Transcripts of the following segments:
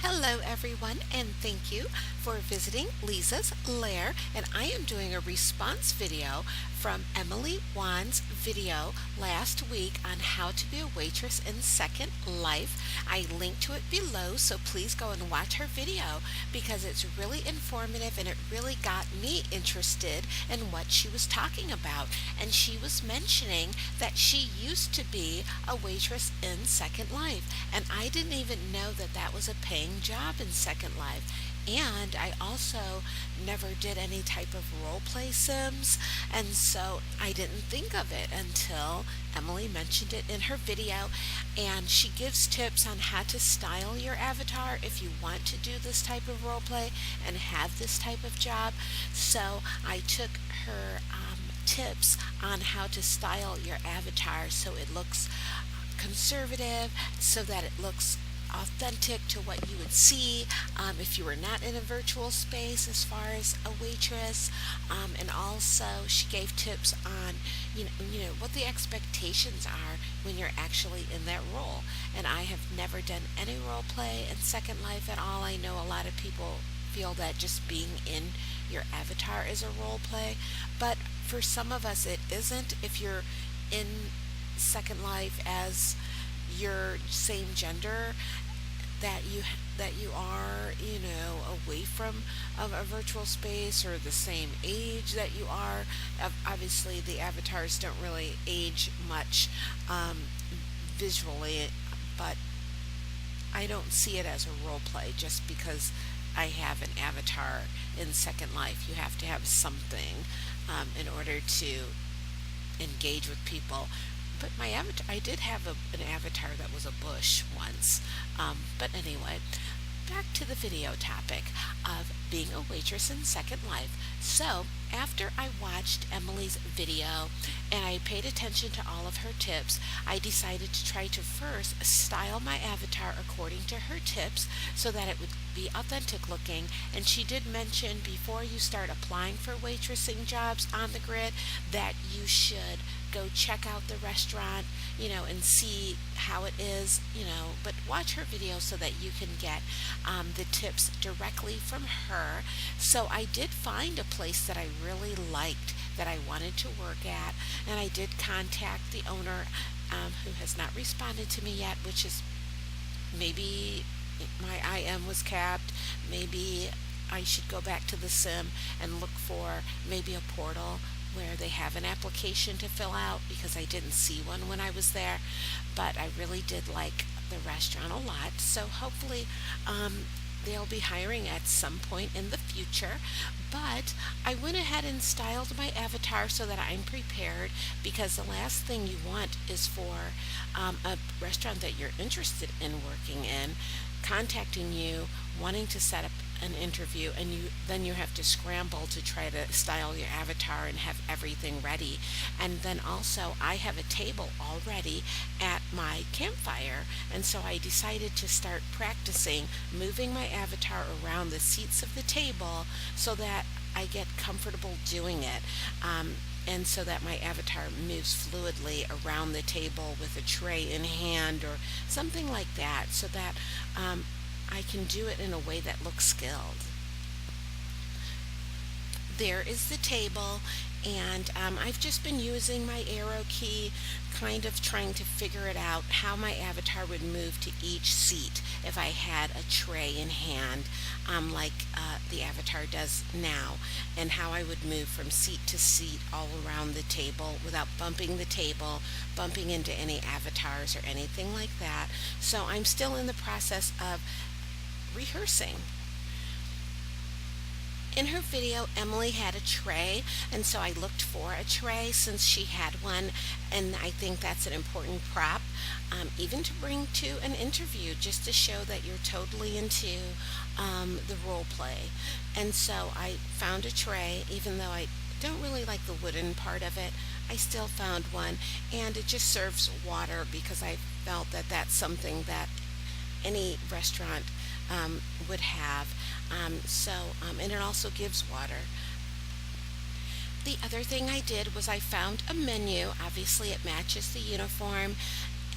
Hello, everyone, and thank you for visiting Leezah's Lair. And I am doing a response video from Emily Wan's video last week on how to be a waitress in Second Life. I linked to it below, so please go and watch her video because it's really informative and it really got me interested in what she was talking about. And she was mentioning that she used to be a waitress in Second Life, and I didn't even know that that was a paying job in Second Life. And I also never did any type of role play sims, and so I didn't think of it until Emily mentioned it in her video. And she gives tips on how to style your avatar if you want to do this type of role play and have this type of job. So I took her tips on how to style your avatar so it looks conservative, so that it looks authentic to what you would see if you were not in a virtual space as far as a waitress. And also she gave tips on what the expectations are when you're actually in that role. And I have never done any role play in Second Life at all. I know a lot of people feel that just being in your avatar is a role play, but for some of us it isn't. If you're in Second Life as your same gender that you are, away from a virtual space, or the same age that you are. Obviously the avatars don't really age much visually, but I don't see it as a role play just because I have an avatar in Second Life. You have to have something in order to engage with people. But my avatar, I did have an avatar that was a bush once. But anyway, back to the video topic of being a waitress in Second Life. So after I watched Emily's video and I paid attention to all of her tips, I decided to try to first style my avatar according to her tips so that it would be authentic looking. And she did mention before you start applying for waitressing jobs on the grid that you should go check out the restaurant, and see how it is, but watch her video so that you can get the tips directly from her. So I did find a place that I really liked that I wanted to work at, and I did contact the owner, who has not responded to me yet, which is maybe my IM was capped. Maybe I should go back to the sim and look for maybe a portal where they have an application to fill out, because I didn't see one when I was there. But I really did like the restaurant a lot, so hopefully they'll be hiring at some point in the future. But I went ahead and styled my avatar so that I'm prepared, because the last thing you want is for a restaurant that you're interested in working in contacting you wanting to set up an interview, and you have to scramble to try to style your avatar and have everything ready. And then also I have a table already at my campfire, and so I decided to start practicing moving my avatar around the seats of the table so that I get comfortable doing it. And so that my avatar moves fluidly around the table with a tray in hand or something like that, so that I can do it in a way that looks skilled. There is the table, and I've just been using my arrow key, kind of trying to figure it out how my avatar would move to each seat if I had a tray in hand, like the avatar does now, and how I would move from seat to seat all around the table without bumping the table, bumping into any avatars or anything like that. So I'm still in the process of rehearsing. In her video, Emily had a tray, and so I looked for a tray since she had one, and I think that's an important prop, even to bring to an interview, just to show that you're totally into the role play. And so I found a tray, even though I don't really like the wooden part of it. I still found one, and it just serves water because I felt that that's something that any restaurant would have. And it also gives water. The other thing I did was I found a menu. Obviously, it matches the uniform,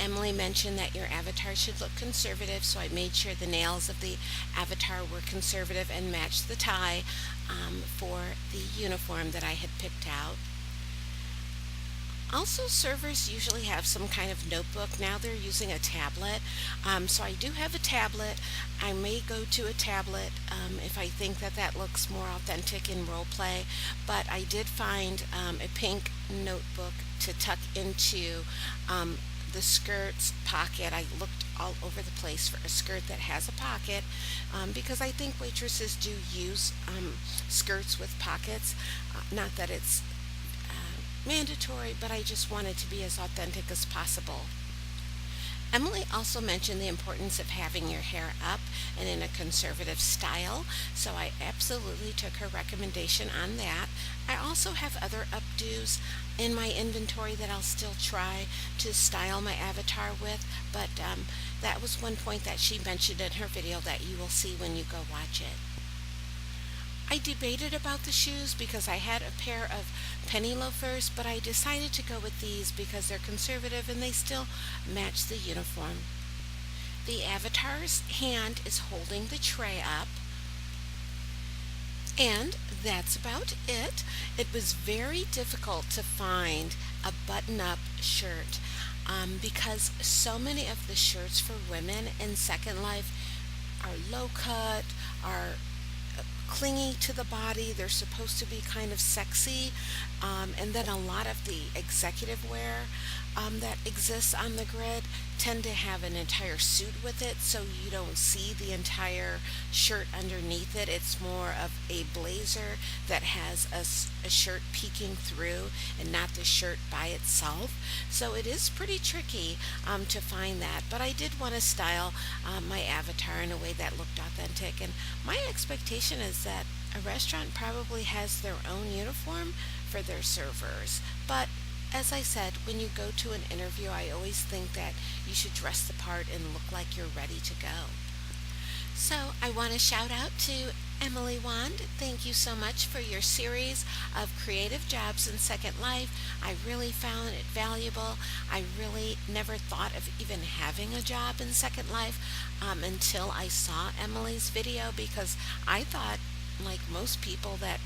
Emily mentioned that your avatar should look conservative, so I made sure the nails of the avatar were conservative and matched the tie for the uniform that I had picked out. Also, servers usually have some kind of notebook. Now they're using a tablet. So I do have a tablet. I may go to a tablet if I think that that looks more authentic in role play. But I did find a pink notebook to tuck into the skirt's pocket. I looked all over the place for a skirt that has a pocket because I think waitresses do use skirts with pockets. Not that it's mandatory, but I just wanted to be as authentic as possible. Emily also mentioned the importance of having your hair up and in a conservative style, so I absolutely took her recommendation on that. I also have other updos in my inventory that I'll still try to style my avatar with, but that was one point that she mentioned in her video that you will see when you go watch it. I debated about the shoes because I had a pair of penny loafers, but I decided to go with these because they're conservative and they still match the uniform. The avatar's hand is holding the tray up, and that's about it. It was very difficult to find a button up shirt because so many of the shirts for women in Second Life are low cut, are clingy to the body. They're supposed to be kind of sexy. And then a lot of the executive wear that exists on the grid tend to have an entire suit with it, so you don't see the entire shirt underneath it. It's more of a blazer that has a shirt peeking through and not the shirt by itself. So it is pretty tricky to find that. But I did want to style my avatar in a way that looked authentic. And my expectation is that a restaurant probably has their own uniform for their servers. But as I said, when you go to an interview, I always think that you should dress the part and look like you're ready to go. So I want to shout out to Emily Wand. Thank you so much for your series of creative jobs in Second Life. I really found it valuable. I really never thought of even having a job in Second Life until I saw Emily's video, because I thought, like most people, that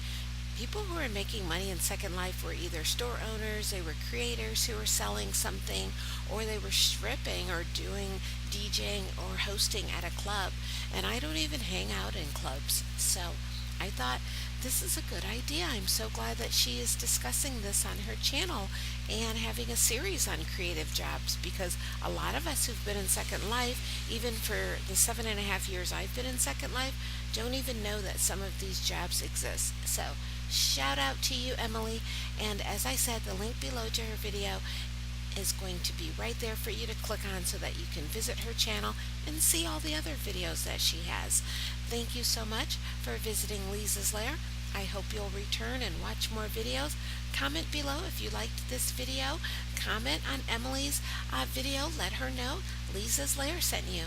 people who were making money in Second Life were either store owners, they were creators who were selling something, or they were stripping or doing DJing or hosting at a club. And I don't even hang out in clubs. So I thought this is a good idea. I'm so glad that she is discussing this on her channel and having a series on creative jobs, because a lot of us who've been in Second Life, even for the 7.5 years I've been in Second Life, don't even know that some of these jobs exist. So shout out to you, Emily. And as I said, the link below to her video is going to be right there for you to click on so that you can visit her channel and see all the other videos that she has. Thank you so much for visiting Leezah's Lair. I hope you'll return and watch more videos. Comment below if you liked this video. Comment on Emily's video. Let her know Leezah's Lair sent you.